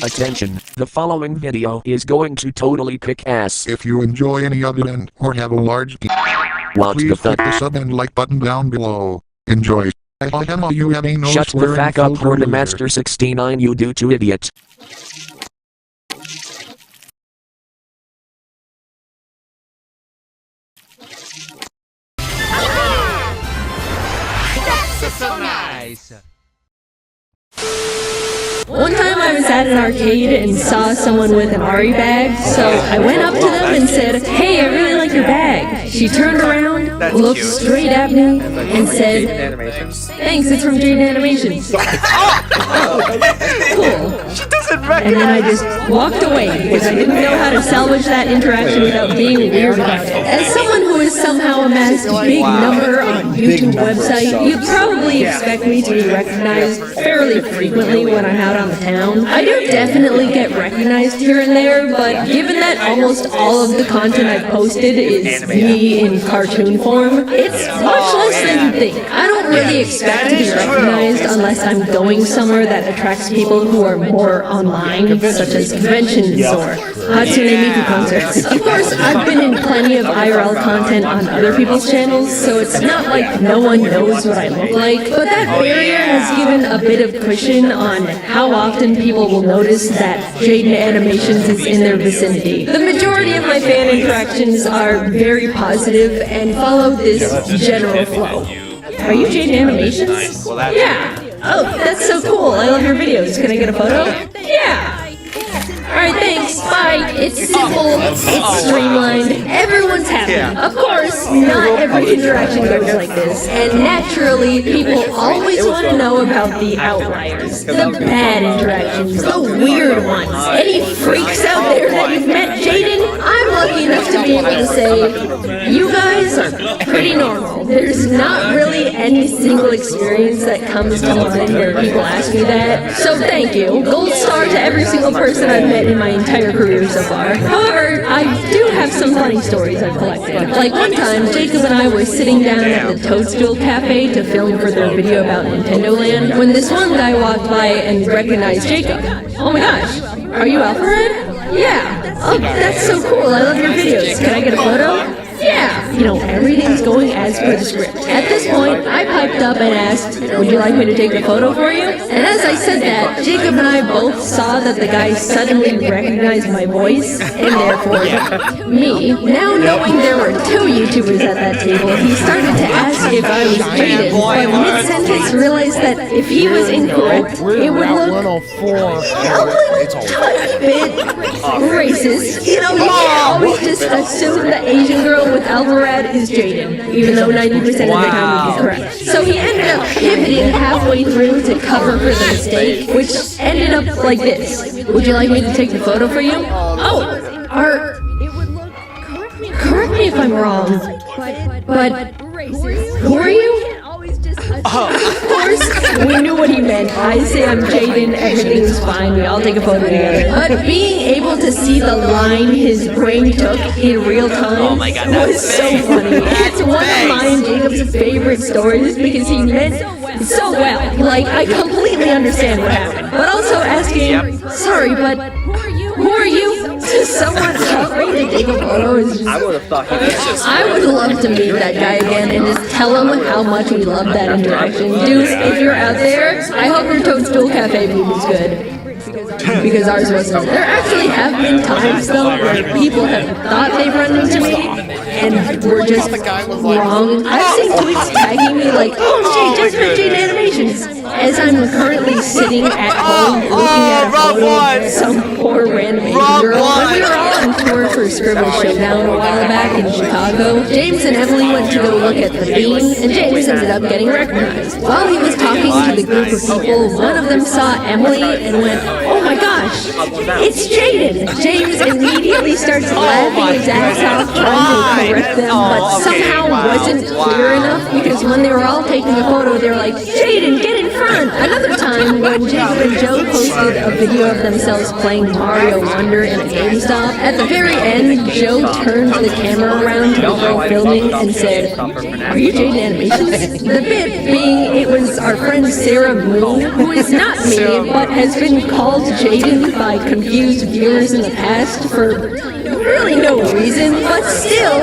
Attention, the following video is going to totally kick ass. If you enjoy any of it and or have a large What the please fuck? click the sub and like button down below. Enjoy. You have a no Shut the swearing fuck up, filter or the loser. Master 69, you do to idiot. That's so nice. One time I was at an arcade and saw someone with an Ari bag, so I went up to them and said, "Hey, I really like your bag." She turned around, looked straight at me, and said, "Thanks, it's from Jade Animations." Cool. And then I just walked away because I didn't know how to salvage that interaction without being weird about it. As someone who has somehow amassed a big number on YouTube website, you probably expect me to be recognized fairly frequently when I'm out on the town. I do definitely get recognized here and there, but given that almost all of the content I've posted is me in cartoon form, it's much less than you'd think. I don't really expect to be recognized unless I'm going somewhere that attracts people who are more online, such as conventions or Hatsune Miku concerts. Of course, I've been in plenty of IRL content on other people's channels, so it's not like no one knows what I look like, but that barrier has given a bit of cushion on how often people will notice that Jaden Animations is in their vicinity. The majority of my fan interactions are very positive and follow this general flow. Are you Jaden Animations? Yeah. Oh, that's so cool. I love your videos. Can I get a photo? Yeah. Alright, thanks. Bye. It's simple. It's streamlined. Everyone's happy. Of course, not every interaction goes like this. And naturally, people always want to know about the outliers. The bad interactions. The weird ones. Any freaks out there that you've met Jaden? I'm lucky enough to be able to say, you guys are pretty normal. There's not really any single experience that comes to mind where people ask me that. So thank you. Gold star to every single person I've met in my entire career so far. However, I do have some funny stories I've collected. Like one time, Jacob and I were sitting down at the Toadstool Cafe to film for their video about Nintendo Land when this one guy walked by and recognized Jacob. Oh my gosh, are you Alphared? Yeah. Oh, that's so cool. I love your videos. Can I get a photo? Yeah. You know, everything's going as per the script. At this point, I piped up and asked, "Would you like me to take a photo for you?" And as I said that, Jacob and I both saw that the guy suddenly recognized my voice, and therefore me. Now knowing there were two YouTubers at that table, he started to ask if I was Jaden, but mid-sentence realized that if he was incorrect, it would look a little tiny bit racist. You know, you can't always just assume the Asian girl with Alvarad is Jaden, even though 90% of the time would be correct. So he ended up pivoting halfway through to cover for the mistake, which ended up like this. "Would you like me to take the photo for you?" Oh, correct me if I'm wrong, but who are you? Of course, we knew what he meant. I say I'm Jaden, everything's fine, we all take a photo together. But being able to see the line his brain took in real time was so funny. It's one of mine and Jacob's favorite stories because he meant so well. Like, I completely understand what happened. But also asking, "Sorry, but who are you?" to someone offering to take a photo is just... I would love to meet that guy again and just tell him how much we love that interaction. Dude, if you're out there, I hope your Toadstool Cafe food is good. Because ours wasn't. There actually have been times, though, where people have thought they've run into me, and were just wrong. I've seen tweets tagging me like, "Oh, Jade, just met Jade Animations," as I'm currently sitting at home looking at a photo of some poor random Asian girl. When we were all on tour for Scribble Showdown a while back in Chicago, James and Emily went to go look at the Bean, and James ended up getting recognized. While he was talking to the group of people, one of them saw Emily and went, "Oh my gosh, it's Jaden!" James immediately starts laughing his ass off trying to correct them, but somehow wasn't clear enough because when they were all taking a photo, they were like, "Jaden, get in front. Another time, when Jacob and Joe posted a video of themselves playing Mario Wonder in a GameStop, at the very end, Joe turned the camera around to the girl filming and said, "Are you Jaden Animations?" The bit being it was our friend Sarah Moon, who is not me, but has been called Jaden by confused viewers in the past for really no reason, but still,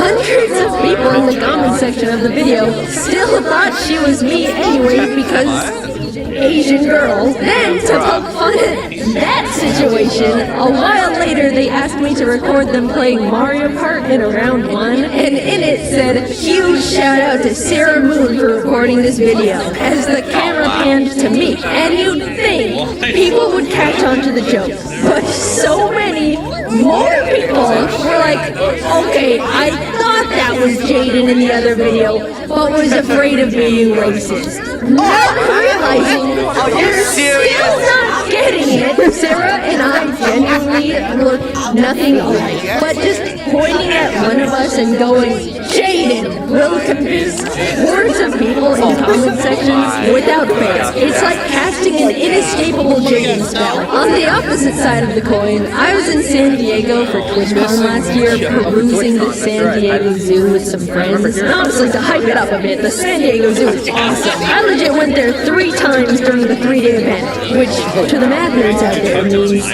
hundreds of people in the comment section of the video still thought she was me anyway because Asian girl. Then, to poke fun at that situation, a while later they asked me to record them playing Mario Kart in a round one, and in it said, "Huge shout out to Sarah Moon for recording this video," as the camera panned to me. And you'd think people would catch on to the joke, but so many more people were like, "Okay, I thought that was Jaden in the other video, but was afraid of being racist." Not realizing they're still not getting it. Sarah and I genuinely look nothing alike, but just pointing at one of us and going, "Jaden," will convince hordes of people in comment sections without fail. It's like casting an inescapable Jaden spell. On the opposite side of the coin, I was in San Diego for TwitchCon last year, perusing the San Diego Zoo with some friends. And honestly, to hype it up a bit, the San Diego Zoo is awesome. I legit went there 3 times during the 3-day event, which, to the mad nerds out there, means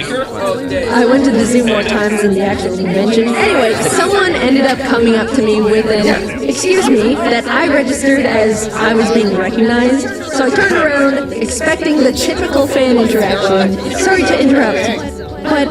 I went to the zoo more times than the actual convention. Anyway, someone ended up coming up to me with an "excuse me" that I registered as I was being recognized. So I turned around, expecting the typical fan interaction. "Sorry to interrupt, but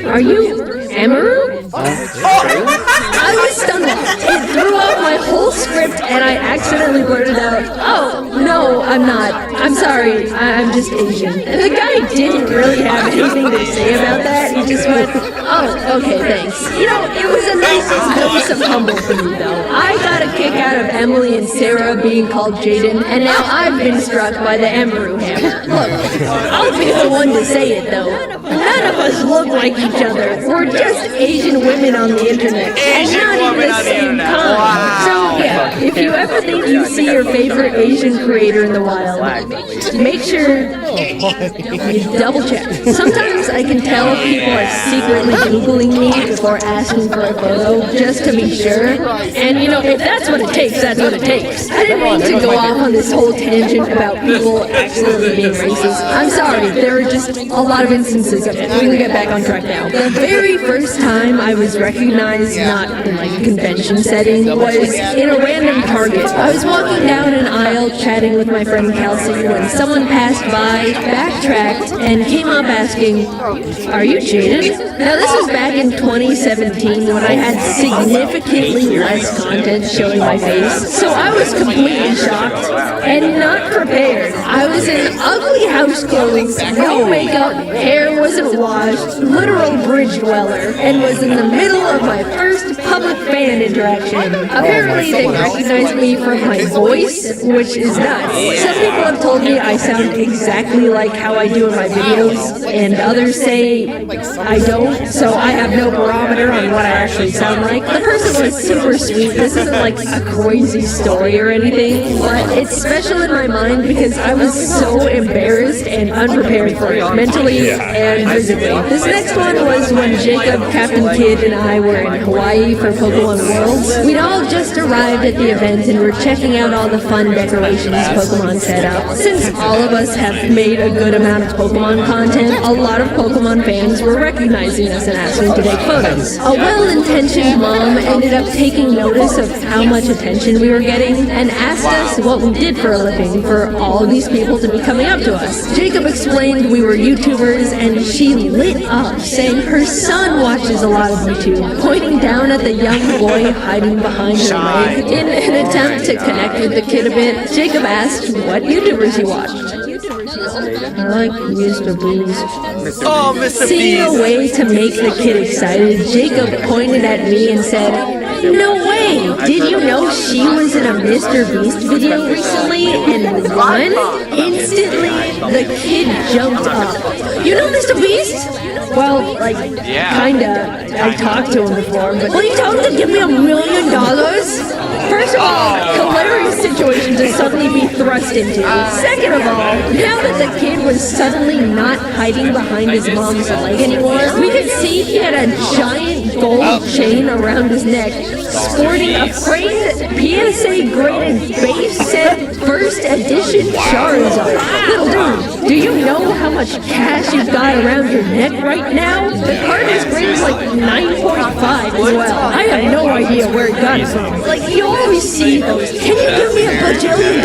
are you Amaru?" I was stunned. It threw off my whole script, and I accidentally blurted out, "Oh, no, I'm not. I'm sorry. I'm just Asian." And the guy didn't really have anything to say about that. He just went, "Oh, okay, thanks." You know, it was a nice dose of humble for me, though. I got a kick out of Emily and Sarah being called Jaden, and now I've been struck by the Amaru hammer. Look, I'll be the one to say it, though. None of us look like each other. We're just Asian women on the internet, and not even the same kind. So yeah, if you ever think you see your favorite Asian creator in the wild, make sure you double check. Sometimes I can tell people are secretly Googling me before asking for a photo, just to be sure. And you know, if that's what it takes, that's what it takes. I didn't mean to go off on this whole tangent about people accidentally being racist. I'm sorry, there were just a lot of instances of it. We can get back on track now. The very first time I was recognized, not in like a convention setting, was in a random Target. I was walking down an aisle chatting with my friend Kelsey when someone passed by, backtracked, and came up asking, "Are you Jaden?" Now this was back in 2017 when I had significantly less content showing my face, so I was completely shocked and not prepared. I was in ugly house clothes, no makeup, hair wasn't washed, literal bridge dweller, and was in the middle of my first public fan interaction. Apparently they recognized me from my voice, which is nuts. Some people have told me I sound exactly like how I do in my videos, and others say I don't, so I have no barometer on what I actually sound like. The person was super sweet. This isn't like a crazy story or anything, but it's special in my mind because I was so embarrassed and unprepared for it, mentally and physically. This next one was when Jacob, Captain Kidd, and I were in Hawaii for Pokemon Worlds. We'd all just arrived at the event and were checking out all the fun decorations Pokemon set up. Since all of us have made a good amount of Pokemon content, a lot of Pokemon fans were recognizing us and asking to take photos. A well-intentioned mom ended up taking notice of how much attention we were getting and asked us what we did for a living for all these people to be coming up to us. Jacob explained we were YouTubers, and she lit up, saying her son watches a lot of YouTube, pointing down at the young boy hiding behind her leg. In an attempt to connect with the kid a bit, Jacob asked what YouTubers he watched. I like Mr. Beast. Oh, Mr. Seeing a way to make the kid excited, Jacob pointed at me and said, "No way! did you know she was in a Mr. Beast video recently and won? Instantly, the kid jumped up. You know Mr. Beast? Well, like, kinda. I talked to him before, but will you tell him to give me $1 million? First of all, hilarious situation to suddenly be thrust into. Second of all, now that the kid was suddenly not hiding behind his mom's leg anymore, we could see he had a giant gold chain around his neck, sporting a framed PSA-graded base set first edition Charizard. Little dude, do you know how much cash you've got around your neck right now? The card is graded like 9.5 as well. I have no idea where it got it from. Like, you always see those, can you give me $1 bajillion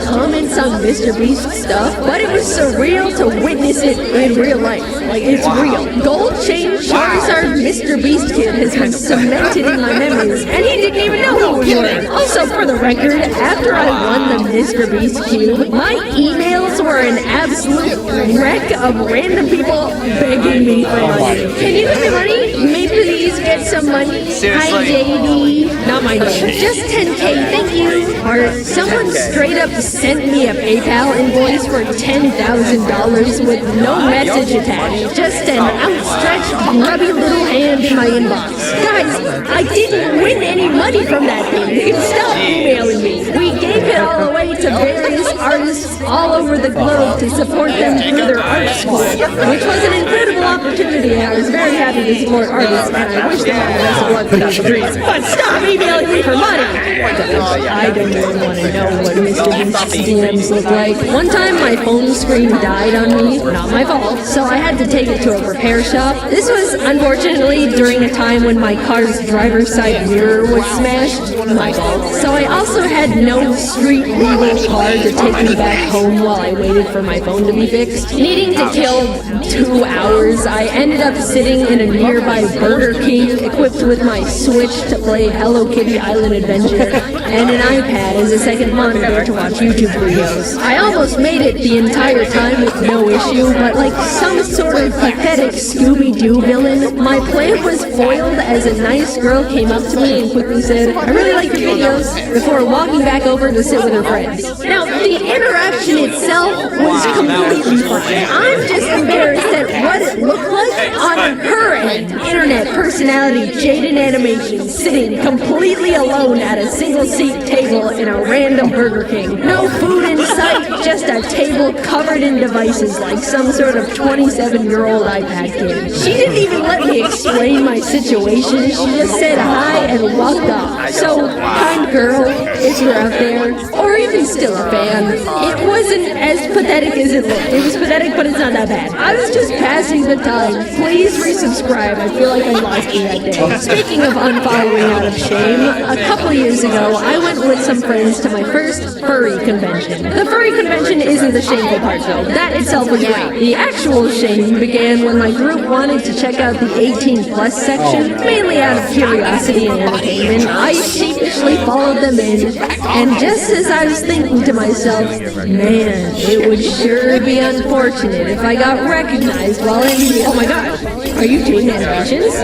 comments on Mr. Beast stuff, but it was surreal to witness it in real life. Like, it's real. Gold chain Charizard Mr. Beast kid has been cemented in my memories, and he didn't even know who we were. Also, for the record, after I won the Mr. Beast cube, my emails were an absolute wreck of random people begging me for money. Can you give me money? Maybe please get some money. Hi, JD. Not my name. Just 10K, thank you. Or someone straight up sent me a PayPal invoice for $10,000 with no message attached. Just an outstretched, grubby little hand in my inbox. Guys, I didn't win any money from that thing. You can stop emailing me. We gave it all away to various artists all over the globe to support them through their art school, which was an incredible opportunity, and I was very happy to support artists, and I wish them all the best of luck with those degrees. But stop emailing me for money! I don't even want to know what Mr. Beast's DMs look like. One time my phone screen died on me, not my fault, so I had to take it to a repair shop. This was unfortunately during a time when my car's driver's side mirror was smashed, my fault. So I also had no street legal car to take me back home while I waited for my phone to be fixed. Needing to kill 2 hours, I ended up sitting in a nearby Burger King equipped with my Switch to play Hello Kitty Island Adventure and an iPad as a second monitor to watch YouTube videos. I almost made it the entire time with no issue, but like some sort of pathetic Scooby-Doo villain, my plan was foiled as a nice girl came up to me and quickly said, "I really like your videos," before walking back over to sit with her friends. Now, the interaction itself was completely fine. I'm just embarrassed at what it looked like on her end. Internet personality Jaden Animation sitting completely alone at a single-seat table in a random Burger King. No food in sight, just a table covered in devices like some sort of 27-year-old iPad kid. She didn't even let me explain my situation. She just said hi and walked off. So, kind girl, if you're out there, or even still a fan, it wasn't as pathetic as it looked. It was pathetic, but it's not that bad. I was just passing the time. Please resubscribe. I feel like I lost you that day. Speaking of unfollowing out of shame, a couple years ago, I went with some friends to my first furry convention. The furry convention isn't the shameful part though. That itself was great. The actual shame began when my group wanted to check out the 18+ section, mainly out of curiosity and entertainment. I sheepishly followed them in, and just as I was thinking to myself, man, it would sure be unfortunate if I got recognized while in here. Oh my god, are you doing animations?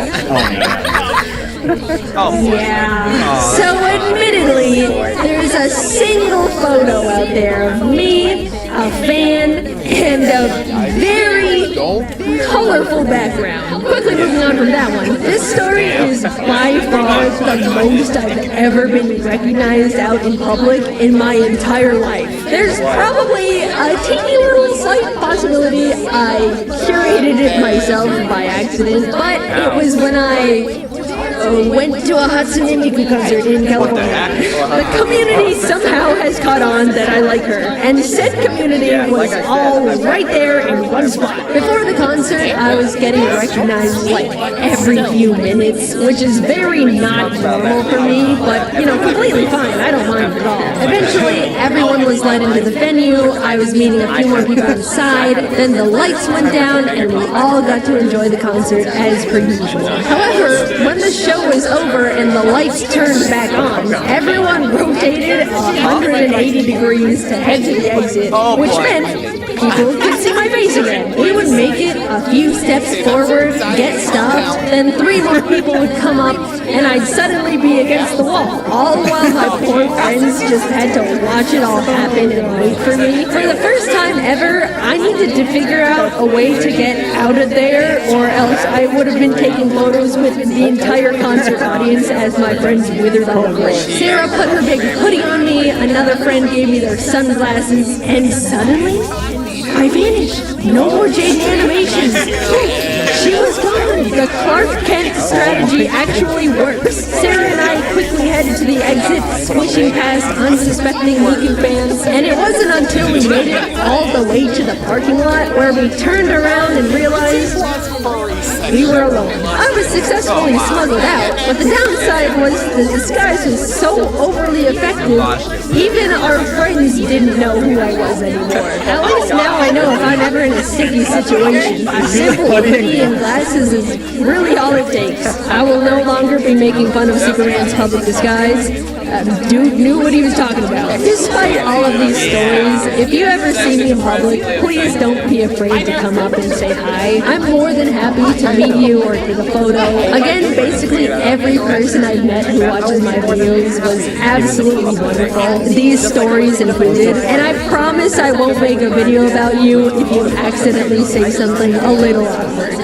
Yeah. So admittedly, there's a single photo out there of me, a fan, and a very colorful background. Quickly moving on from that one. This story is by far the most I've ever been recognized out in public in my entire life. There's probably a teeny little slight possibility I curated it myself by accident, but it was when I went to a Hatsune Miku concert in California. The community somehow has caught on that I like her, and said community was all right there in one spot. Before the concert, I was getting recognized like every few minutes, which is very not normal for me, but you know, completely fine. I don't mind at all. Eventually, everyone was led into the venue. I was meeting a few more people inside. Then the lights went down, and we all got to enjoy the concert as per usual. However, when the show was over and the lights turned back on, everyone rotated 180 degrees to head to the exit, which meant people could see my face again. We would make it a few steps forward, get stopped, then 3 more people would come up, and I'd suddenly be against the wall, all while my poor friends just had to watch it all happen and wait for me. For the first time ever, I needed to figure out a way to get out of there, or else I would have been taking photos with the entire concert audience as my friends withered on the floor. Sarah put her big hoodie on me, another friend gave me their sunglasses, and suddenly, I vanished. No more Jaden animations. She was gone. The Clark Kent strategy actually works. Sarah and I quickly headed to the exit, swishing past unsuspecting Miku fans, and it wasn't until we made it all the way to the parking lot where we turned around and realized we were alone. I was successfully smuggled out, but the downside was the disguise was so overly effective, even our friends didn't know who I was anymore. At least now I know if I'm ever in a sticky situation, a simple hoodie and glasses is really all it takes. I will no longer be making fun of Superman's public disguise. Dude knew what he was talking about. Despite all of these stories, if you ever see me in public, please don't be afraid to come up and say hi. I'm more than happy to meet you or take a photo. Again, basically every person I've met who watches my videos was absolutely wonderful. These stories included. And I promise I won't make a video about you if you accidentally say something a little awkward.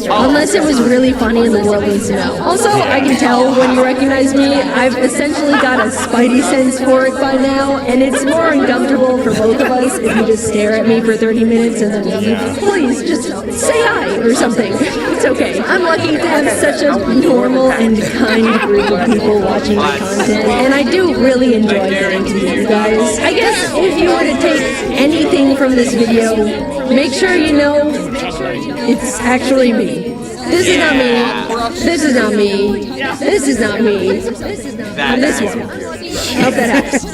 Unless it was really funny and the world needs to know. Also, I can tell when you recognize me, I've essentially got a spidey sense for it by now, and it's more uncomfortable for both of us if you just stare at me for 30 minutes and then leave. Please, just say hi or something. It's okay. I'm lucky to have such a normal and kind group of people watching my content, and I do really enjoy getting to meet you guys. I guess if you were to take anything from this video, make sure you know it's actually me. This is not me. This is not me. This is not me. I'm this one. Hope that helps.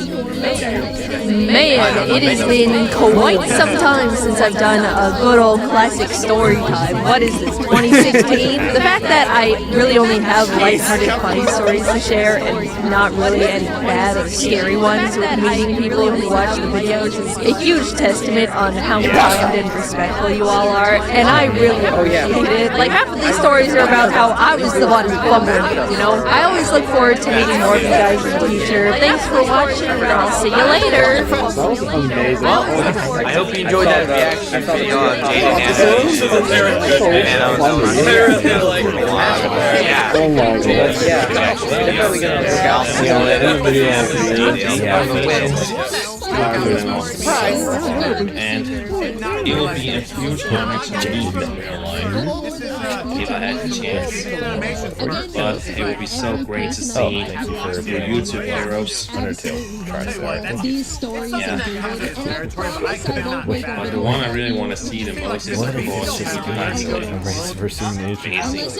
Man, it has been quite some time since I've done a good old classic story time. What is this, 2016? The fact that I really only have lighthearted funny stories to share and not really any bad or scary ones with meeting people who watch the videos is a huge testament on how kind and respectful you all are, and I really appreciate it. Like, half of these stories are about how I was the one fumbling it, you know? I always look forward to meeting more of you guys in the future. Thanks for watching, and I'll see you later. Well, I hope you enjoyed that reaction video on Jaden and it will be a huge honor to meet them in real life if I had the chance. But it would be so great to see your YouTube heroes. But the one I really want to see the most is of course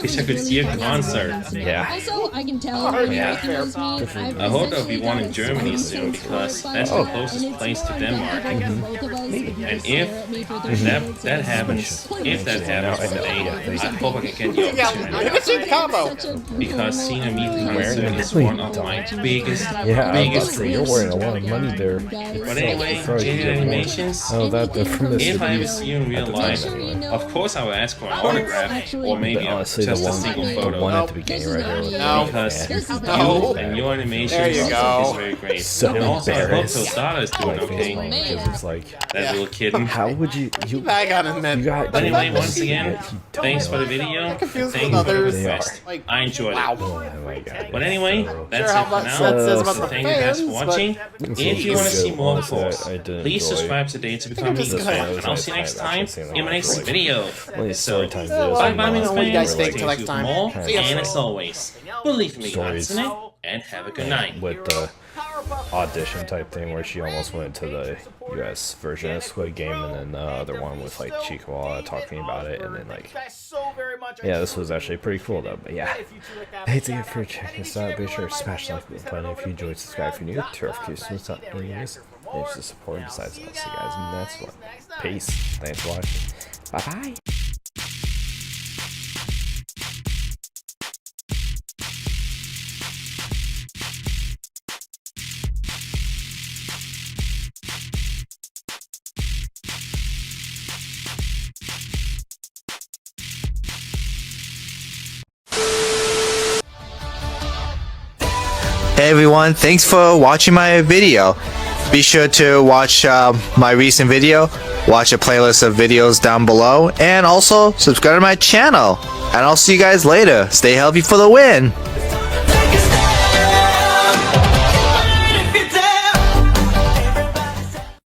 Wish I could see a concert. Yeah. I hope there'll be one in Germany soon because that's the closest place to Denmark. And if that happens one day, I hope I can get the opportunity. Because seeing a meet concert is one of my biggest dreams. You're wearing a lot of money there. But anyway, Jaden Animations, if I ever see you in real life, of course I will ask for an autograph or maybe just a single photo. One at the beginning right here. Because you and your animations is very great. So and also I hope embarrassed. Tostada is doing okay. Because it's like, That little kitten. how would you I gotta admit. But anyway, once again, thanks for the video. Thanks for the request. I enjoyed it. oh my god. But anyway, that's it for now. So thank you guys for watching. If you want to see more, of course, please subscribe today to become me. And I'll see you next time in my next video. So, bye bye, my fans. Stay tuned for more. And as always, believe me, God's in it, and have a good night. With the audition type thing where she almost went to the US version of Squid Game, and then the other one with like Chihuahua talking about it, and then like, yeah, this was actually pretty cool though. But yeah, thanks again for checking this out. Be sure to smash the like button if you enjoyed. Subscribe if you're new. Turf Christmas up for you guys. Thanks for support. Besides, I'll see you guys in the next one. Peace. Thanks for watching. Bye bye. Hey everyone, thanks for watching my video. Be sure to watch my recent video, watch a playlist of videos down below, and also subscribe to my channel. And I'll see you guys later. Stay healthy for the win!